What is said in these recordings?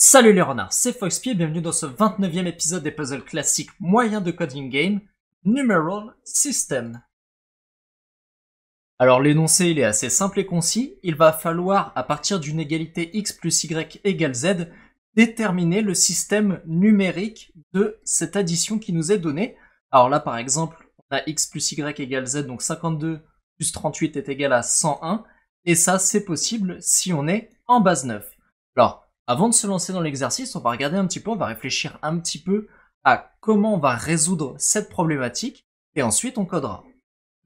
Salut les renards, c'est Foxpy et bienvenue dans ce 29e épisode des puzzles classiques moyens de coding game, Numeral System. Alors l'énoncé il est assez simple et concis, il va falloir à partir d'une égalité x plus y égale z, déterminer le système numérique de cette addition qui nous est donnée. Alors là par exemple, on a x plus y égale z, donc 52 plus 38 est égal à 101, et ça c'est possible si on est en base 9. Alors, avant de se lancer dans l'exercice, on va regarder un petit peu, on va réfléchir un petit peu à comment on va résoudre cette problématique, et ensuite on codera.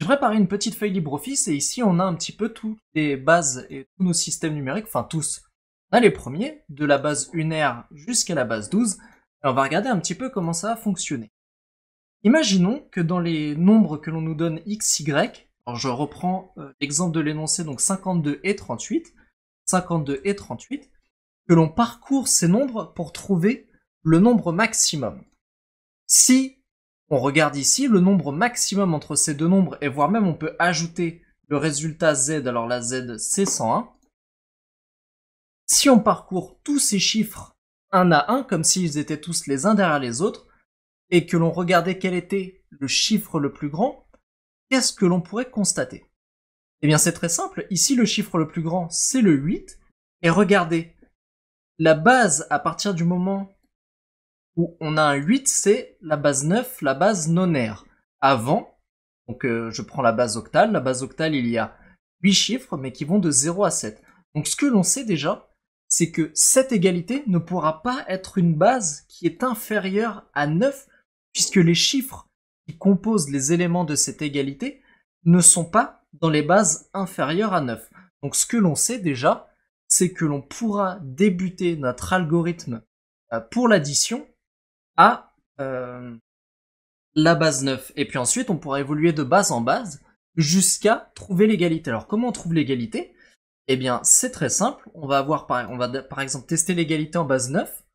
Je préparé une petite feuille LibreOffice, et ici on a un petit peu toutes les bases et tous nos systèmes numériques, enfin tous. On a les premiers, de la base unaire jusqu'à la base 12, et on va regarder un petit peu comment ça va fonctionner. Imaginons que dans les nombres que l'on nous donne x, y, alors je reprends l'exemple de l'énoncé, donc 52 et 38, 52 et 38, que l'on parcourt ces nombres pour trouver le nombre maximum. Si on regarde ici, le nombre maximum entre ces deux nombres, et voire même on peut ajouter le résultat z, alors la z c'est 101. Si on parcourt tous ces chiffres un à un, comme s'ils étaient tous les uns derrière les autres, et que l'on regardait quel était le chiffre le plus grand, qu'est-ce que l'on pourrait constater? Eh bien c'est très simple, ici le chiffre le plus grand c'est le 8, et regardez, la base à partir du moment où on a un 8, c'est la base 9, la base nonaire. Avant, donc je prends la base octale il y a 8 chiffres mais qui vont de 0 à 7. Donc ce que l'on sait déjà, c'est que cette égalité ne pourra pas être une base qui est inférieure à 9 puisque les chiffres qui composent les éléments de cette égalité ne sont pas dans les bases inférieures à 9. Donc ce que l'on sait déjà, c'est que l'on pourra débuter notre algorithme pour l'addition à la base 9. Et puis ensuite, on pourra évoluer de base en base jusqu'à trouver l'égalité. Alors comment on trouve l'égalité? Eh bien, c'est très simple. On va par exemple tester l'égalité en base 9.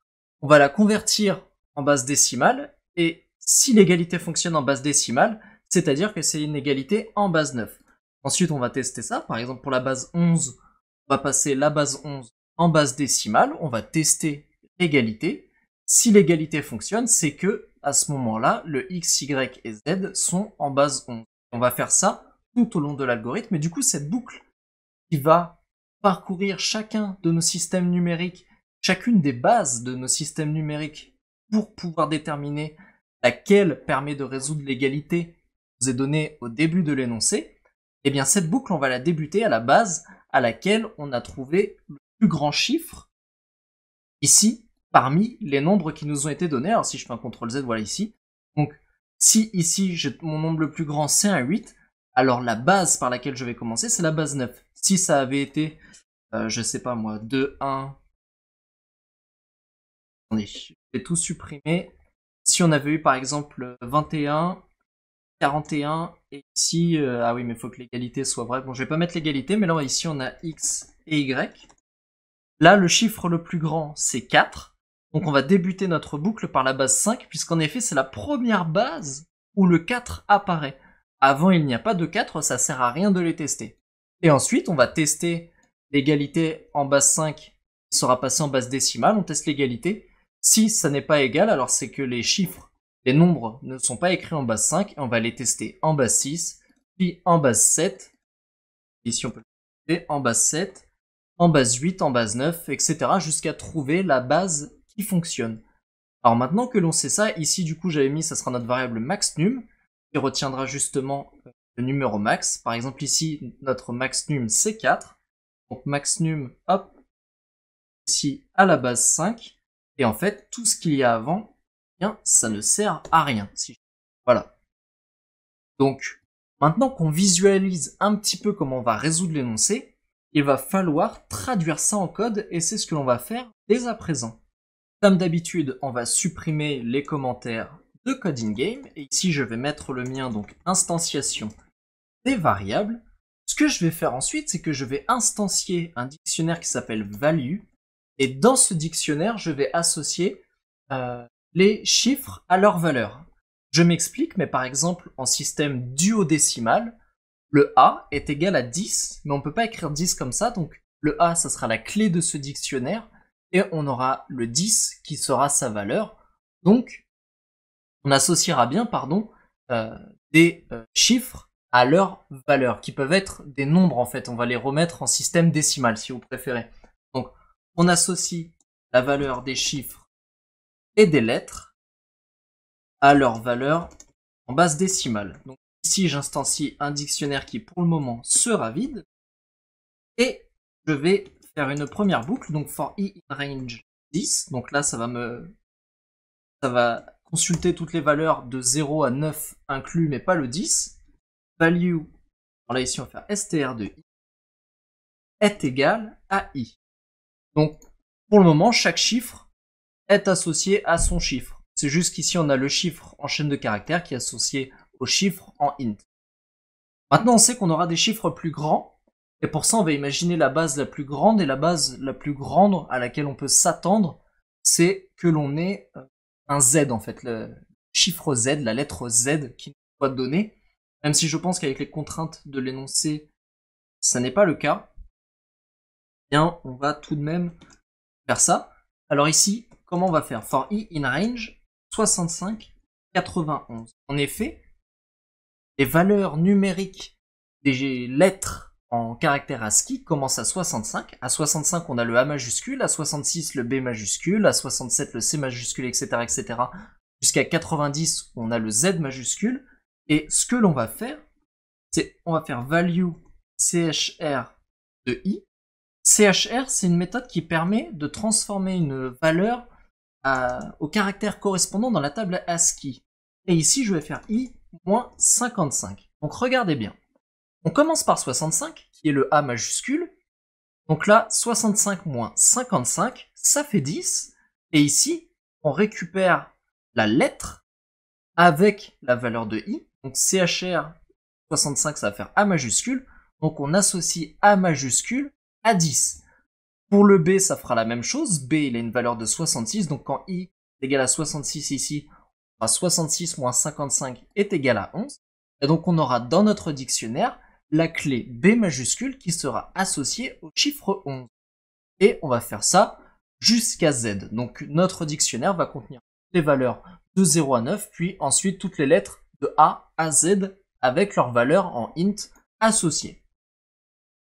On va la convertir en base décimale. Et si l'égalité fonctionne en base décimale, c'est-à-dire que c'est une égalité en base 9. Ensuite, on va tester ça. Par exemple, pour la base 11, on va passer la base 11 en base décimale, on va tester l'égalité. Si l'égalité fonctionne, c'est que à ce moment-là, le x, y et z sont en base 11. On va faire ça tout au long de l'algorithme, et du coup, cette boucle qui va parcourir chacun de nos systèmes numériques, chacune des bases de nos systèmes numériques pour pouvoir déterminer laquelle permet de résoudre l'égalité qui nous est donnée au début de l'énoncé, eh bien cette boucle, on va la débuter à la base à laquelle on a trouvé le plus grand chiffre, ici, parmi les nombres qui nous ont été donnés. Alors si je fais un CTRL Z, voilà ici. Donc si ici, mon nombre le plus grand c'est un 8, alors la base par laquelle je vais commencer, c'est la base 9. Si ça avait été, je sais pas moi, 2, 1... Attendez, je vais tout supprimer. Si on avait eu par exemple 21... 41, et ici, ah oui, mais il faut que l'égalité soit vraie. Bon, je vais pas mettre l'égalité, mais là, ici, on a x et y. Là, le chiffre le plus grand, c'est 4. Donc, on va débuter notre boucle par la base 5, puisqu'en effet, c'est la première base où le 4 apparaît. Avant, il n'y a pas de 4, ça sert à rien de les tester. Et ensuite, on va tester l'égalité en base 5, qui sera passée en base décimale. On teste l'égalité. Si ça n'est pas égal, alors c'est que les chiffres, les nombres ne sont pas écrits en base 5, et on va les tester en base 6, puis en base 7, ici on peut le tester en base 7, en base 8, en base 9, etc. jusqu'à trouver la base qui fonctionne. Alors maintenant que l'on sait ça, ici du coup j'avais mis, ça sera notre variable maxnum, qui retiendra justement le numéro max. Par exemple ici, notre maxnum c'est 4, donc maxnum, hop, ici à la base 5, et en fait tout ce qu'il y a avant, ça ne sert à rien. Voilà. Donc, maintenant qu'on visualise un petit peu comment on va résoudre l'énoncé, il va falloir traduire ça en code, et c'est ce que l'on va faire dès à présent. Comme d'habitude, on va supprimer les commentaires de Coding Game, et ici je vais mettre le mien, donc instanciation des variables. Ce que je vais faire ensuite, c'est que je vais instancier un dictionnaire qui s'appelle value, et dans ce dictionnaire, je vais associer les chiffres à leur valeur. Je m'explique, mais par exemple, en système duodécimal, le A est égal à 10, mais on ne peut pas écrire 10 comme ça, donc le A, ça sera la clé de ce dictionnaire, et on aura le 10 qui sera sa valeur. Donc, on associera bien, des chiffres à leur valeur, qui peuvent être des nombres en fait. On va les remettre en système décimal si vous préférez. Donc, on associe la valeur des chiffres et des lettres à leur valeur en base décimale. Donc ici, j'instancie un dictionnaire qui pour le moment sera vide. Et je vais faire une première boucle, donc for i in range 10. Donc là, ça va consulter toutes les valeurs de 0 à 9 inclus, mais pas le 10. Value, alors là ici on va faire str de i, est égal à i. Donc pour le moment, chaque chiffre est associé à son chiffre. C'est juste qu'ici on a le chiffre en chaîne de caractères qui est associé au chiffre en int. Maintenant on sait qu'on aura des chiffres plus grands, et pour ça on va imaginer la base la plus grande, et la base la plus grande à laquelle on peut s'attendre, c'est que l'on ait un z en fait, le chiffre z, la lettre z qui nous soit donnée, même si je pense qu'avec les contraintes de l'énoncé, ça n'est pas le cas. Bien, on va tout de même faire ça. Alors ici, comment on va faire? For i in range 65, 91. En effet, les valeurs numériques des lettres en caractère ASCII commencent à 65. À 65, on a le A majuscule, à 66, le B majuscule, à 67, le C majuscule, etc., etc. Jusqu'à 90, on a le Z majuscule. Et ce que l'on va faire, c'est on va faire value chr de i. CHR, c'est une méthode qui permet de transformer une valeur au caractère correspondant dans la table ASCII. Et ici, je vais faire i moins 55. Donc regardez bien. On commence par 65, qui est le A majuscule. Donc là, 65 moins 55, ça fait 10. Et ici, on récupère la lettre avec la valeur de i. Donc CHR 65, ça va faire A majuscule. Donc on associe A majuscule à 10. Pour le B, ça fera la même chose. B, il a une valeur de 66. Donc quand i est égal à 66 ici, on aura 66 moins 55 est égal à 11. Et donc on aura dans notre dictionnaire la clé B majuscule qui sera associée au chiffre 11. Et on va faire ça jusqu'à Z. Donc notre dictionnaire va contenir les valeurs de 0 à 9, puis ensuite toutes les lettres de A à Z avec leurs valeurs en int associées.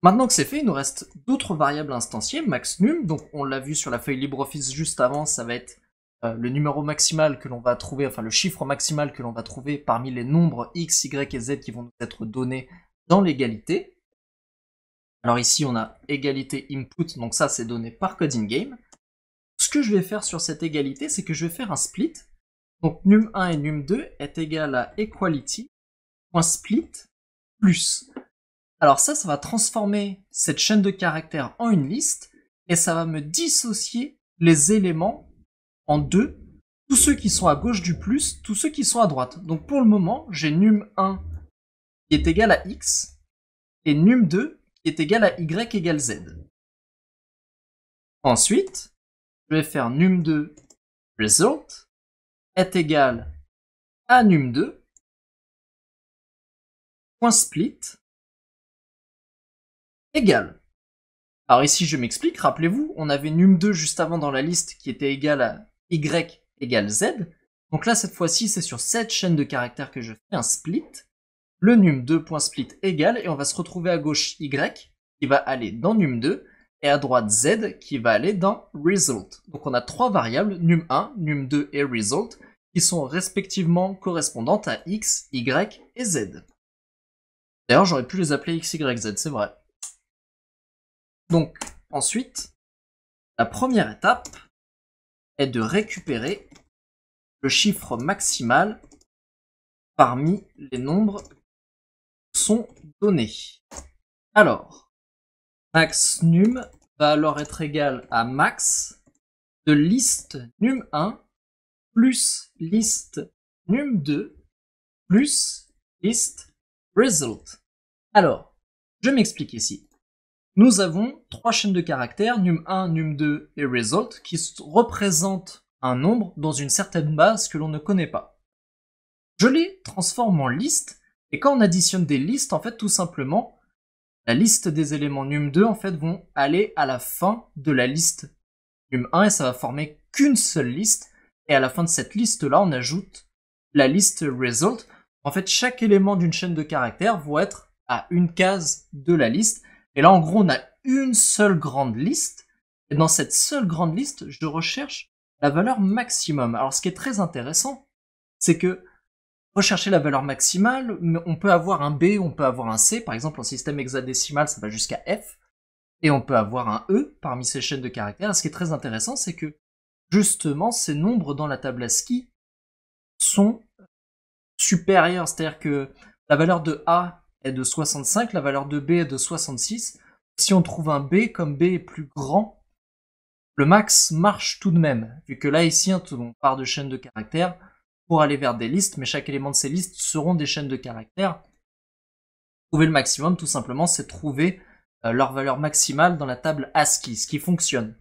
Maintenant que c'est fait, il nous reste d'autres variables instanciées, maxNum. Donc on l'a vu sur la feuille LibreOffice juste avant, ça va être le numéro maximal que l'on va trouver, enfin le chiffre maximal que l'on va trouver parmi les nombres x, y et z qui vont nous être donnés dans l'égalité. Alors ici on a égalité input, donc ça c'est donné par CodinGame. Ce que je vais faire sur cette égalité, c'est que je vais faire un split. Donc num1 et num2 est égal à equality.split plus. Alors ça va transformer cette chaîne de caractères en une liste, et ça va me dissocier les éléments en deux, tous ceux qui sont à gauche du plus, tous ceux qui sont à droite. Donc pour le moment, j'ai num1 qui est égal à x, et num2 qui est égal à y égale z. Ensuite, je vais faire num2 result est égal à num2 point split égale. Alors ici je m'explique, rappelez-vous, on avait num2 juste avant dans la liste qui était égal à y égale z. Donc là cette fois-ci c'est sur cette chaîne de caractères que je fais un split. Le num2.split égale, et on va se retrouver à gauche y qui va aller dans num2 et à droite z qui va aller dans result. Donc on a trois variables, num1, num2 et result, qui sont respectivement correspondantes à x, y et z. D'ailleurs j'aurais pu les appeler x, y, z, c'est vrai. Donc ensuite, la première étape est de récupérer le chiffre maximal parmi les nombres qui sont donnés. Alors, maxNum va alors être égal à max de liste num1 plus liste num2 plus liste result. Alors, je m'explique ici. Nous avons trois chaînes de caractères, num1, num2 et result, qui représentent un nombre dans une certaine base que l'on ne connaît pas. Je les transforme en listes, et quand on additionne des listes, en fait, tout simplement, la liste des éléments num2, en fait, vont aller à la fin de la liste num1 et ça va former qu'une seule liste. Et à la fin de cette liste-là, on ajoute la liste result. En fait, chaque élément d'une chaîne de caractères va être à une case de la liste. Et là, en gros, on a une seule grande liste. Et dans cette seule grande liste, je recherche la valeur maximum. Alors, ce qui est très intéressant, c'est que rechercher la valeur maximale, on peut avoir un B, on peut avoir un C. Par exemple, en système hexadécimal, ça va jusqu'à F. Et on peut avoir un E parmi ces chaînes de caractères. Et ce qui est très intéressant, c'est que justement, ces nombres dans la table ASCII sont supérieurs. C'est-à-dire que la valeur de A est de 65, la valeur de B est de 66. Si on trouve un B, comme B est plus grand, le max marche tout de même. Vu que là, ici, on part de chaînes de caractères pour aller vers des listes, mais chaque élément de ces listes seront des chaînes de caractères. Trouver le maximum, tout simplement, c'est trouver leur valeur maximale dans la table ASCII, ce qui fonctionne.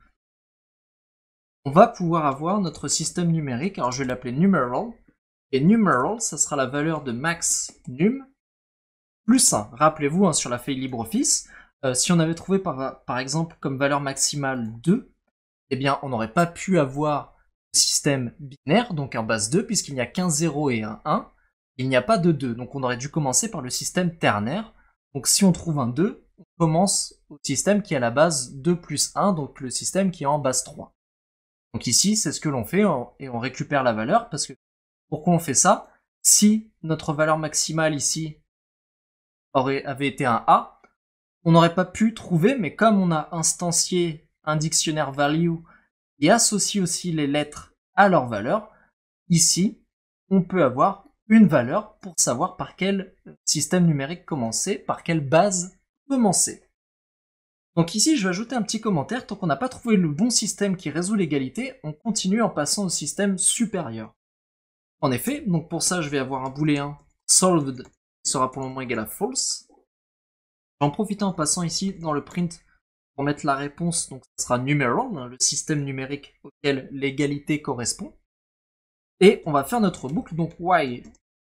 On va pouvoir avoir notre système numérique, alors je vais l'appeler numeral, et numeral, ça sera la valeur de max num plus 1. Rappelez-vous, sur la feuille LibreOffice, si on avait trouvé par exemple comme valeur maximale 2, eh bien on n'aurait pas pu avoir le système binaire, donc un base 2, puisqu'il n'y a qu'un 0 et un 1, il n'y a pas de 2, donc on aurait dû commencer par le système ternaire. Donc si on trouve un 2, on commence au système qui est à la base 2 plus 1, donc le système qui est en base 3. Donc ici, c'est ce que l'on fait, et on récupère la valeur, parce que pourquoi on fait ça? Si notre valeur maximale ici avait été un A, on n'aurait pas pu trouver, mais comme on a instancié un dictionnaire value et associe aussi les lettres à leur valeur, ici, on peut avoir une valeur pour savoir par quel système numérique commencer, par quelle base commencer. Donc ici, je vais ajouter un petit commentaire. Tant qu'on n'a pas trouvé le bon système qui résout l'égalité, on continue en passant au système supérieur. En effet, donc pour ça, je vais avoir un booléen solved qui sera pour le moment égal à false. J'en profite en passant ici dans le print pour mettre la réponse, donc ce sera numeral, le système numérique auquel l'égalité correspond. Et on va faire notre boucle, donc while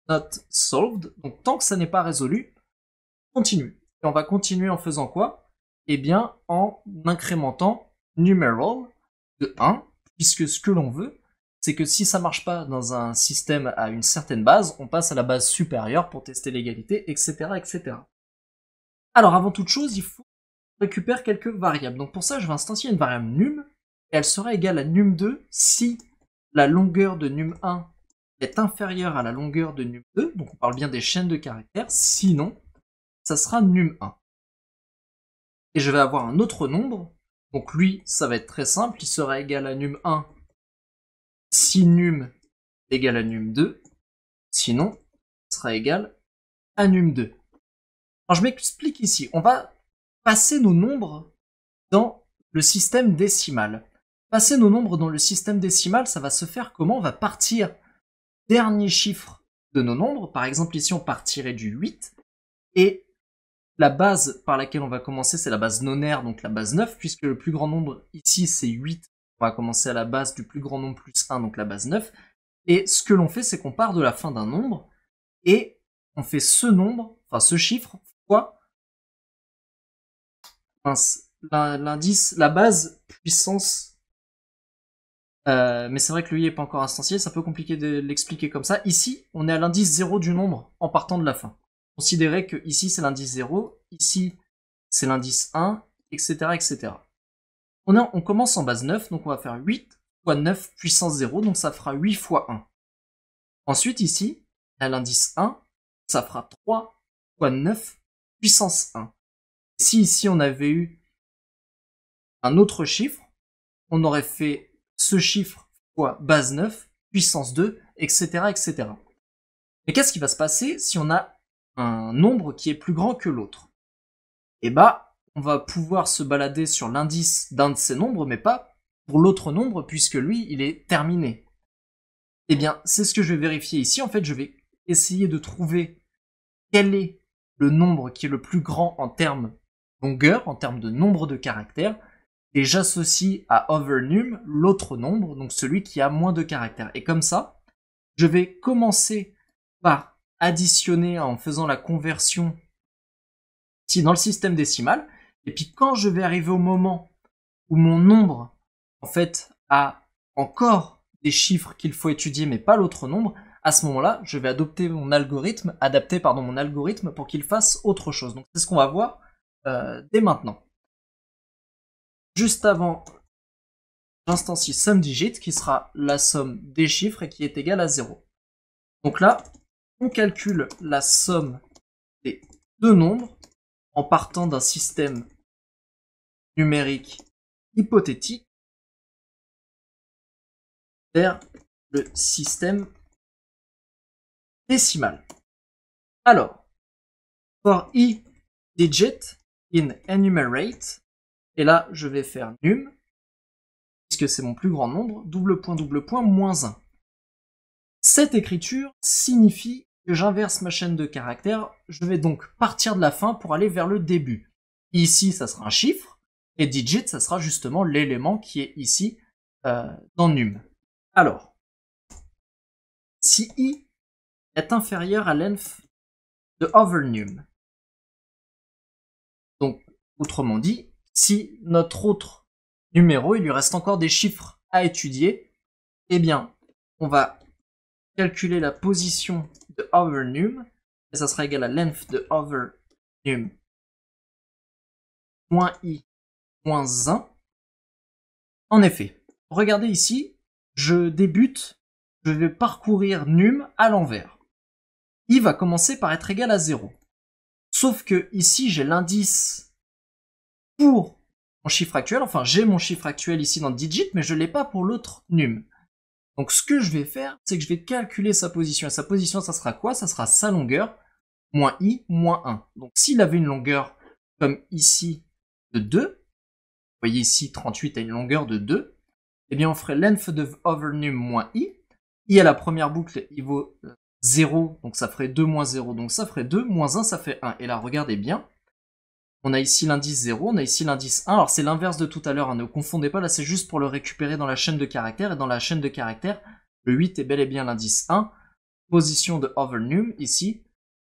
not solved, donc tant que ça n'est pas résolu, continue. Et on va continuer en faisant quoi? Eh bien, en incrémentant numeral de 1, puisque ce que l'on veut, c'est que si ça marche pas dans un système à une certaine base, on passe à la base supérieure pour tester l'égalité, etc., etc. Alors, avant toute chose, il faut récupérer quelques variables. Donc pour ça, je vais instancier une variable num, et elle sera égale à num2 si la longueur de num1 est inférieure à la longueur de num2, donc on parle bien des chaînes de caractères, sinon, ça sera num1. Et je vais avoir un autre nombre, donc lui, ça va être très simple, il sera égal à num1 si num est égal à num2, sinon, ça sera égal à num2. Alors je m'explique ici, on va passer nos nombres dans le système décimal. Passer nos nombres dans le système décimal, ça va se faire comment? On va partir dernier chiffre de nos nombres, par exemple ici on partirait du 8, et la base par laquelle on va commencer, c'est la base nonaire, donc la base 9, puisque le plus grand nombre ici c'est 8, on va commencer à la base du plus grand nombre plus 1, donc la base 9, et ce que l'on fait, c'est qu'on part de la fin d'un nombre, et on fait ce nombre, enfin ce chiffre, fois l'indice, la base puissance, mais c'est vrai que le i n'est pas encore instancié, c'est un peu compliqué de l'expliquer comme ça. Ici, on est à l'indice 0 du nombre en partant de la fin. Considérez que ici c'est l'indice 0, ici c'est l'indice 1, etc., etc. On commence en base 9, donc on va faire 8 fois 9 puissance 0, donc ça fera 8 fois 1. Ensuite ici, à l'indice 1, ça fera 3 fois 9 puissance 1. Si ici on avait eu un autre chiffre, on aurait fait ce chiffre fois base 9, puissance 2, etc., etc. Mais qu'est-ce qui va se passer si on a un nombre qui est plus grand que l'autre? Eh bah, on va pouvoir se balader sur l'indice d'un de ces nombres, mais pas pour l'autre nombre, puisque lui, il est terminé. Eh bien, c'est ce que je vais vérifier ici. En fait, je vais essayer de trouver quel est le nombre qui est le plus grand en termes longueur, en termes de nombre de caractères, et j'associe à overnum l'autre nombre, donc celui qui a moins de caractères. Et comme ça, je vais commencer par additionner en faisant la conversion ici dans le système décimal, et puis quand je vais arriver au moment où mon nombre en fait, a encore des chiffres qu'il faut étudier, mais pas l'autre nombre, à ce moment-là, je vais adapter mon algorithme pour qu'il fasse autre chose. Donc c'est ce qu'on va voir dès maintenant. Juste avant, j'instancie SumDigit, qui sera la somme des chiffres et qui est égale à 0. Donc là, on calcule la somme des deux nombres en partant d'un système numérique hypothétique vers le système décimal. Alors, for e digit in enumerate, et là je vais faire num, puisque c'est mon plus grand nombre, double point, moins 1. Cette écriture signifie que j'inverse ma chaîne de caractères, je vais donc partir de la fin pour aller vers le début. Ici, ça sera un chiffre, et digit, ça sera justement l'élément qui est ici dans num. Alors, si i est inférieur à length de overnum, donc autrement dit, si notre autre numéro, il lui reste encore des chiffres à étudier, eh bien, on va calculer la position de overnum, et ça sera égal à length de overnum moins i moins 1. En effet, regardez ici, je vais parcourir num à l'envers. I va commencer par être égal à 0. Sauf que ici, j'ai l'indice pour mon chiffre actuel, enfin j'ai mon chiffre actuel ici dans digit, mais je ne l'ai pas pour l'autre num. Donc ce que je vais faire, c'est que je vais calculer sa position. Et sa position, ça sera quoi? Ça sera sa longueur, moins i, moins 1. Donc s'il avait une longueur comme ici de 2, vous voyez ici 38 a une longueur de 2, eh bien on ferait length de overnum moins i. I à la première boucle, il vaut 0, donc ça ferait 2 moins 0, donc ça ferait 2, moins 1, ça fait 1. Et là, regardez bien, on a ici l'indice 0, on a ici l'indice 1. Alors c'est l'inverse de tout à l'heure, hein, ne confondez pas, là c'est juste pour le récupérer dans la chaîne de caractères. Et dans la chaîne de caractères, le 8 est bel et bien l'indice 1. Position de overnum, ici,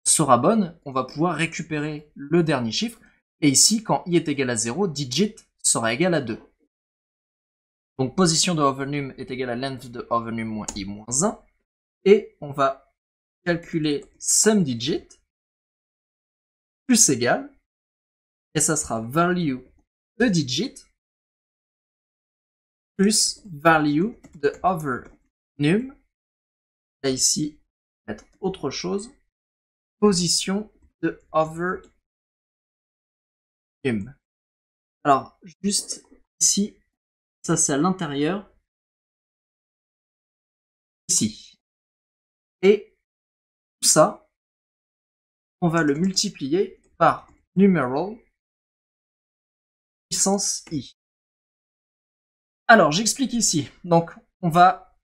sera bonne. On va pouvoir récupérer le dernier chiffre. Et ici, quand i est égal à 0, digit sera égal à 2. Donc position de overnum est égale à length de overnum moins i moins 1. Et on va calculer SumDigit plus égal, et ça sera value de digit plus value de overnum. Et ici, mettre autre chose, position de overnum. Alors, juste ici, ça c'est à l'intérieur, ici. Et tout ça, on va le multiplier par numeral puissance i. Alors, j'explique ici. Donc, on va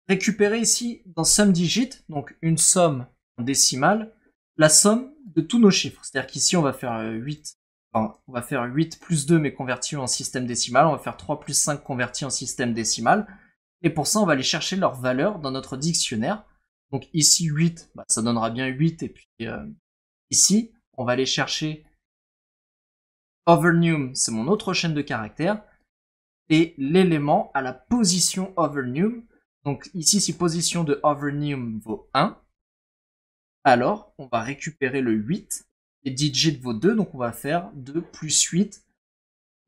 récupérer ici dans SumDigit, donc une somme décimale, la somme de tous nos chiffres. C'est-à-dire qu'ici, on va faire 8, enfin, on va faire 8 plus 2 mais converti en système décimal. On va faire 3 plus 5 converti en système décimal. Et pour ça, on va aller chercher leur valeur dans notre dictionnaire. Donc ici, 8, bah, ça donnera bien 8. Et puis ici, on va aller chercher overnum, c'est mon autre chaîne de caractères. Et l'élément à la position overnum. Donc ici, si position de overnum vaut 1, alors on va récupérer le 8. Et digit vaut 2, donc on va faire 2 plus 8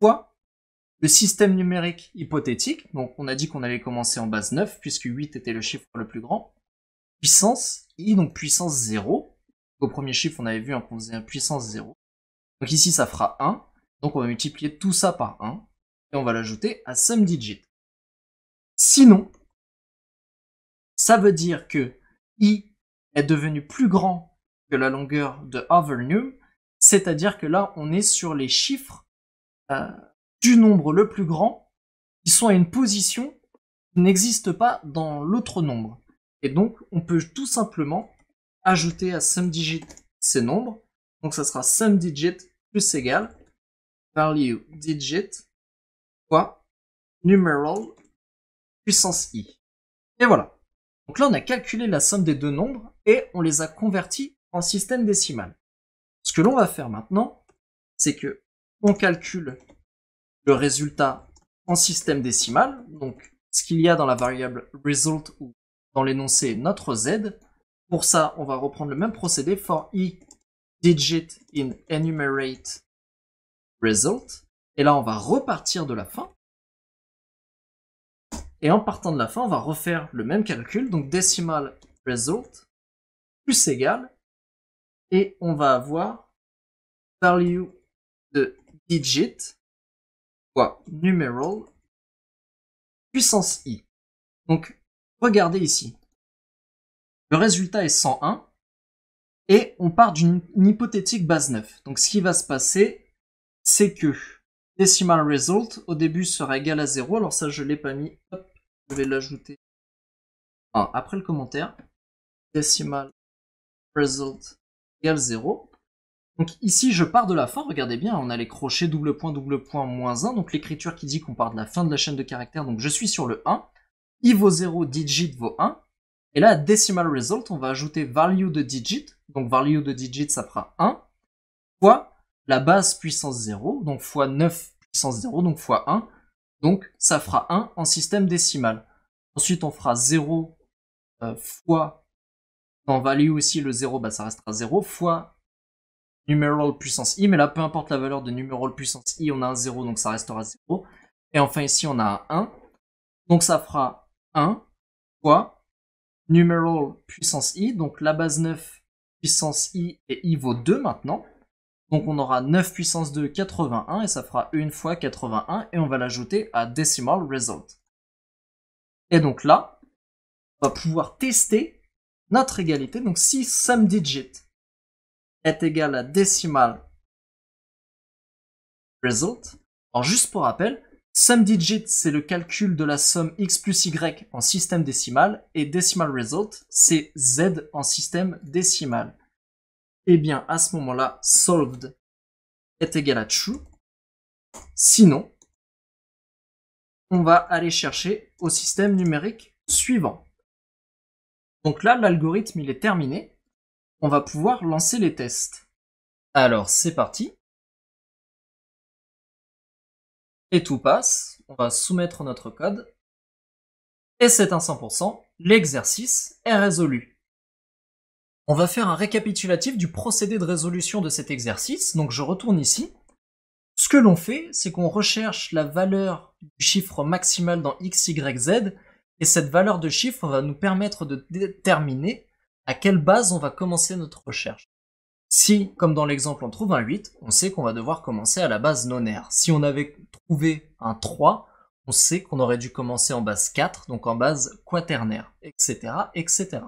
fois le système numérique hypothétique. Donc on a dit qu'on allait commencer en base 9, puisque 8 était le chiffre le plus grand. Puissance i, donc puissance 0. Au premier chiffre, on avait vu qu'on faisait un puissance 0. Donc ici, ça fera 1. Donc on va multiplier tout ça par 1. Et on va l'ajouter à SumDigit. Sinon, ça veut dire que i est devenu plus grand que la longueur de overnum. C'est-à-dire que là, on est sur les chiffres du nombre le plus grand qui sont à une position qui n'existe pas dans l'autre nombre. Et donc, on peut tout simplement ajouter à SumDigit ces nombres. Donc, ça sera SumDigit plus égal value digit fois numeral puissance i. Et voilà. Donc là, on a calculé la somme des deux nombres et on les a convertis en système décimal. Ce que l'on va faire maintenant, c'est que on calcule le résultat en système décimal, donc ce qu'il y a dans la variable result ou dans l'énoncé notre z. Pour ça, on va reprendre le même procédé for e digit in enumerate result. Et là, on va repartir de la fin. Et en partant de la fin, on va refaire le même calcul, donc decimal result plus égal, et on va avoir value de digit fois numeral puissance i. Donc, regardez ici. Le résultat est 101, et on part d'une hypothétique base 9. Donc, ce qui va se passer, c'est que decimal result, au début, sera égal à 0. Alors ça, je ne l'ai pas mis. Hop, je vais l'ajouter après le commentaire. Decimal result égale 0. Donc ici, je pars de la fin. Regardez bien, on a les crochets double point, moins 1. Donc l'écriture qui dit qu'on part de la fin de la chaîne de caractères. Donc je suis sur le 1. I vaut 0, digit vaut 1. Et là, decimal result, on va ajouter value de digit. Donc value de digit, ça fera 1. Fois la base puissance 0. Donc fois 9 puissance 0. Donc fois 1. Donc ça fera 1 en système décimal. Ensuite, on fera 0 fois, dans value aussi, le 0, bah, ça restera 0, fois numeral puissance i, mais là, peu importe la valeur de numeral puissance i, on a un 0, donc ça restera 0. Et enfin, ici, on a un 1, donc ça fera 1 fois numeral puissance i, donc la base 9 puissance i, et i vaut 2 maintenant. Donc on aura 9 puissance 2, 81, et ça fera 1 fois 81, et on va l'ajouter à decimal result. Et donc là, on va pouvoir tester notre égalité. Donc si sum digit est égal à decimal result, alors juste pour rappel, sum digit c'est le calcul de la somme x plus y en système décimal, et decimal result c'est z en système décimal. Et bien à ce moment-là, solved est égal à true. Sinon, on va aller chercher au système numérique suivant. Donc là, l'algorithme il est terminé. On va pouvoir lancer les tests. Alors c'est parti. Et tout passe. On va soumettre notre code. Et c'est un 100%. L'exercice est résolu. On va faire un récapitulatif du procédé de résolution de cet exercice. Donc je retourne ici. Ce que l'on fait, c'est qu'on recherche la valeur du chiffre maximal dans x, y, z. Et cette valeur de chiffre va nous permettre de déterminer à quelle base on va commencer notre recherche. Si, comme dans l'exemple, on trouve un 8, on sait qu'on va devoir commencer à la base nonaire. Si on avait trouvé un 3, on sait qu'on aurait dû commencer en base 4, donc en base quaternaire, etc., etc.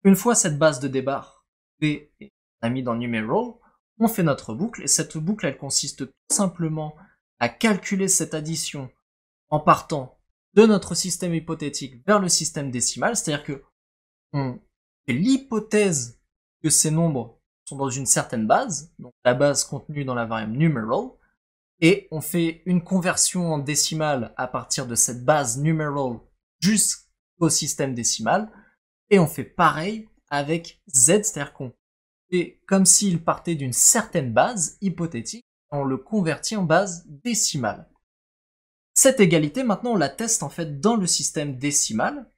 Une fois cette base de départ P est mis dans numeral, on fait notre boucle, et cette boucle, elle consiste tout simplement à calculer cette addition en partant de notre système hypothétique vers le système décimal, c'est-à-dire que on fait l'hypothèse que ces nombres sont dans une certaine base, donc la base contenue dans la variable numeral, et on fait une conversion en décimale à partir de cette base numeral jusqu'au système décimal, et on fait pareil avec z, c'est-à-dire qu'on fait comme s'il partait d'une certaine base hypothétique, on le convertit en base décimale. Cette égalité, maintenant, on la teste en fait dans le système décimal.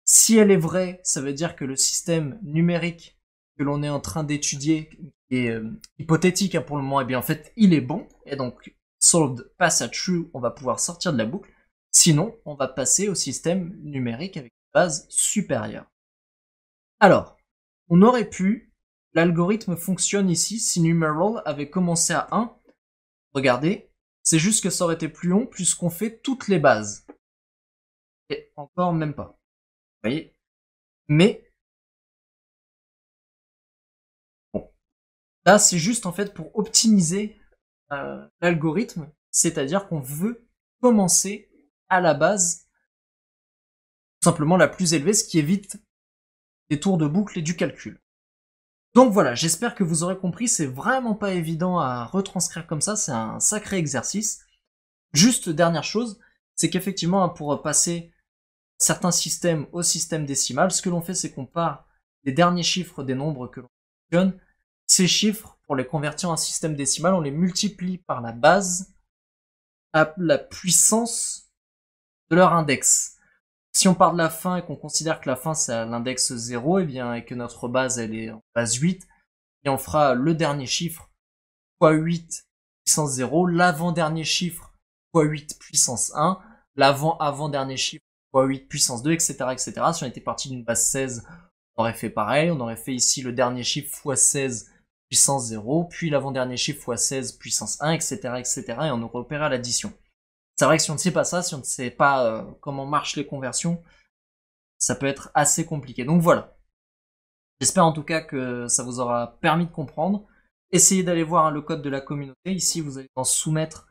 Si elle est vraie, ça veut dire que le système numérique que l'on est en train d'étudier, qui est hypothétique pour le moment, et bien en fait, il est bon. Et donc, solved pass à true, on va pouvoir sortir de la boucle. Sinon, on va passer au système numérique avec une base supérieure. Alors, on aurait pu, l'algorithme fonctionne ici si numeral avait commencé à 1. Regardez. C'est juste que ça aurait été plus long puisqu'on fait toutes les bases. Et encore même pas. Vous voyez? Mais, bon. Là, c'est juste en fait pour optimiser l'algorithme. C'est-à-dire qu'on veut commencer à la base, tout simplement la plus élevée, ce qui évite des tours de boucle et du calcul. Donc voilà, j'espère que vous aurez compris, c'est vraiment pas évident à retranscrire comme ça, c'est un sacré exercice. Juste dernière chose, c'est qu'effectivement, pour passer certains systèmes au système décimal, ce que l'on fait, c'est qu'on part des derniers chiffres des nombres que l'on fonctionne. Ces chiffres, pour les convertir en système décimal, on les multiplie par la base à la puissance de leur index. Si on part de la fin et qu'on considère que la fin c'est à l'index 0, et bien, et que notre base elle est en base 8, et on fera le dernier chiffre fois 8 puissance 0, l'avant-dernier chiffre fois 8 puissance 1, l'avant-avant-dernier chiffre fois 8 puissance 2, etc., etc. Si on était parti d'une base 16, on aurait fait pareil, on aurait fait ici le dernier chiffre fois 16 puissance 0, puis l'avant-dernier chiffre fois 16 puissance 1, etc., etc., et on aurait opéré à l'addition. C'est vrai que si on ne sait pas ça, si on ne sait pas comment marchent les conversions, ça peut être assez compliqué. Donc voilà. J'espère en tout cas que ça vous aura permis de comprendre. Essayez d'aller voir le code de la communauté. Ici, vous allez en soumettre,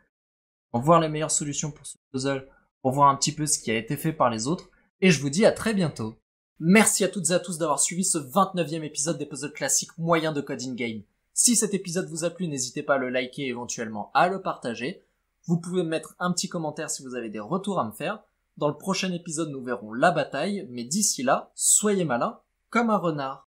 en voir les meilleures solutions pour ce puzzle, pour voir un petit peu ce qui a été fait par les autres. Et je vous dis à très bientôt. Merci à toutes et à tous d'avoir suivi ce 29e épisode des puzzles classiques moyens de Code in Game. Si cet épisode vous a plu, n'hésitez pas à le liker et éventuellement à le partager. Vous pouvez me mettre un petit commentaire si vous avez des retours à me faire. Dans le prochain épisode, nous verrons la bataille, mais d'ici là, soyez malins comme un renard.